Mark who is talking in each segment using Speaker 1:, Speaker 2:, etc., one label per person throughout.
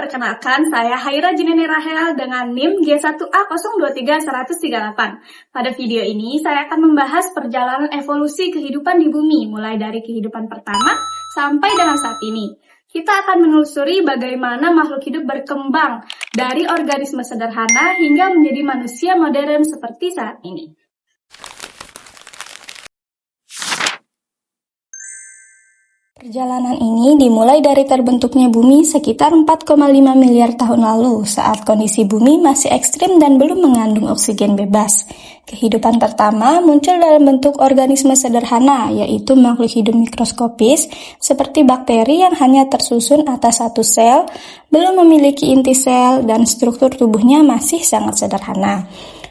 Speaker 1: perkenalkan saya Haira Jinene Rahel dengan NIM G1A023138. Pada video ini saya akan membahas perjalanan evolusi kehidupan di bumi mulai dari kehidupan pertama sampai dengan saat ini. Kita akan menelusuri bagaimana makhluk hidup berkembang dari organisme sederhana hingga menjadi manusia modern seperti saat ini.
Speaker 2: Perjalanan ini dimulai dari terbentuknya bumi sekitar 4,5 miliar tahun lalu saat kondisi bumi masih ekstrim dan belum mengandung oksigen bebas. Kehidupan pertama muncul dalam bentuk organisme sederhana, yaitu makhluk hidup mikroskopis seperti bakteri yang hanya tersusun atas satu sel, belum memiliki inti sel, dan struktur tubuhnya masih sangat sederhana.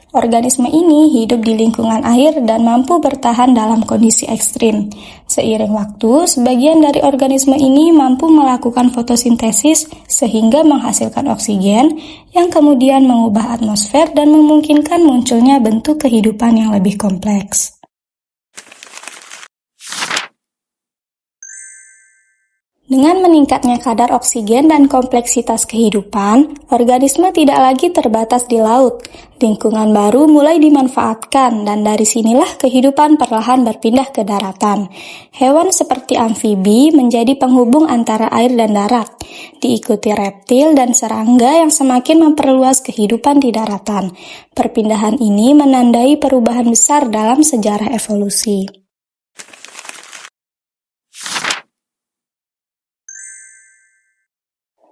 Speaker 2: Organisme ini hidup di lingkungan air dan mampu bertahan dalam kondisi ekstrim. Seiring waktu, sebagian dari organisme ini mampu melakukan fotosintesis sehingga menghasilkan oksigen yang kemudian mengubah atmosfer dan memungkinkan munculnya bentuk kehidupan yang lebih kompleks. Dengan meningkatnya kadar oksigen dan kompleksitas kehidupan, organisme tidak lagi terbatas di laut. Lingkungan baru mulai dimanfaatkan dan dari sinilah kehidupan perlahan berpindah ke daratan. Hewan seperti amfibi menjadi penghubung antara air dan darat, diikuti reptil dan serangga yang semakin memperluas kehidupan di daratan. Perpindahan ini menandai perubahan besar dalam sejarah evolusi.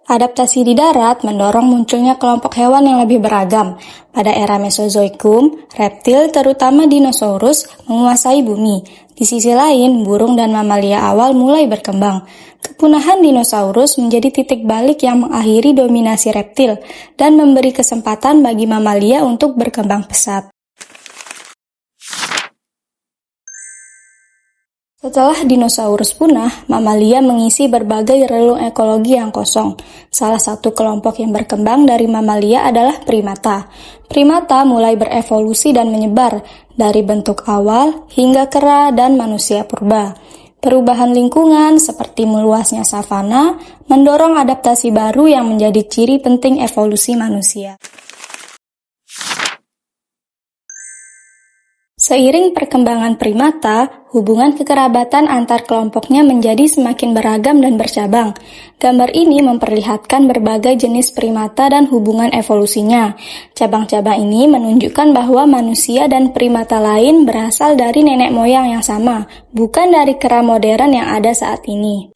Speaker 2: Adaptasi di darat mendorong munculnya kelompok hewan yang lebih beragam. Pada era Mesozoikum, reptil terutama dinosaurus menguasai bumi. Di sisi lain, burung dan mamalia awal mulai berkembang. Kepunahan dinosaurus menjadi titik balik yang mengakhiri dominasi reptil dan memberi kesempatan bagi mamalia untuk berkembang pesat. Setelah dinosaurus punah, mamalia mengisi berbagai relung ekologi yang kosong. Salah satu kelompok yang berkembang dari mamalia adalah primata. Primata mulai berevolusi dan menyebar, dari bentuk awal hingga kera dan manusia purba. Perubahan lingkungan seperti meluasnya savana mendorong adaptasi baru yang menjadi ciri penting evolusi manusia. Seiring perkembangan primata, hubungan kekerabatan antar kelompoknya menjadi semakin beragam dan bercabang. Gambar ini memperlihatkan berbagai jenis primata dan hubungan evolusinya. Cabang-cabang ini menunjukkan bahwa manusia dan primata lain berasal dari nenek moyang yang sama, bukan dari kera modern yang ada saat ini.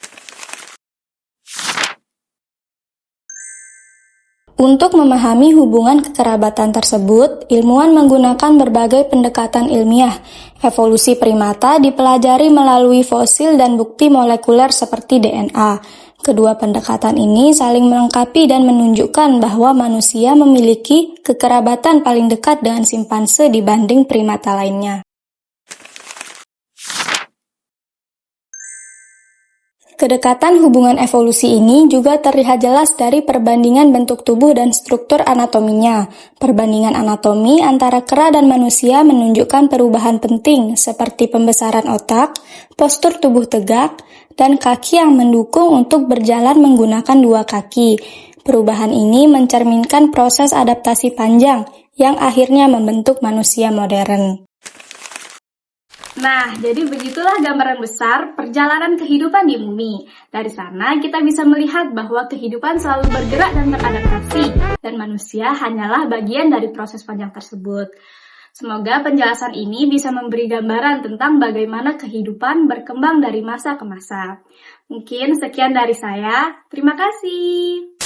Speaker 2: Untuk memahami hubungan kekerabatan tersebut, ilmuwan menggunakan berbagai pendekatan ilmiah. Evolusi primata dipelajari melalui fosil dan bukti molekuler seperti DNA. Kedua pendekatan ini saling melengkapi dan menunjukkan bahwa manusia memiliki kekerabatan paling dekat dengan simpanse dibanding primata lainnya. Kedekatan hubungan evolusi ini juga terlihat jelas dari perbandingan bentuk tubuh dan struktur anatominya. Perbandingan anatomi antara kera dan manusia menunjukkan perubahan penting seperti pembesaran otak, postur tubuh tegak, dan kaki yang mendukung untuk berjalan menggunakan dua kaki. Perubahan ini mencerminkan proses adaptasi panjang yang akhirnya membentuk manusia modern.
Speaker 1: Nah, jadi begitulah gambaran besar perjalanan kehidupan di bumi. Dari sana kita bisa melihat bahwa kehidupan selalu bergerak dan beradaptasi, dan manusia hanyalah bagian dari proses panjang tersebut. Semoga penjelasan ini bisa memberi gambaran tentang bagaimana kehidupan berkembang dari masa ke masa. Mungkin sekian dari saya. Terima kasih.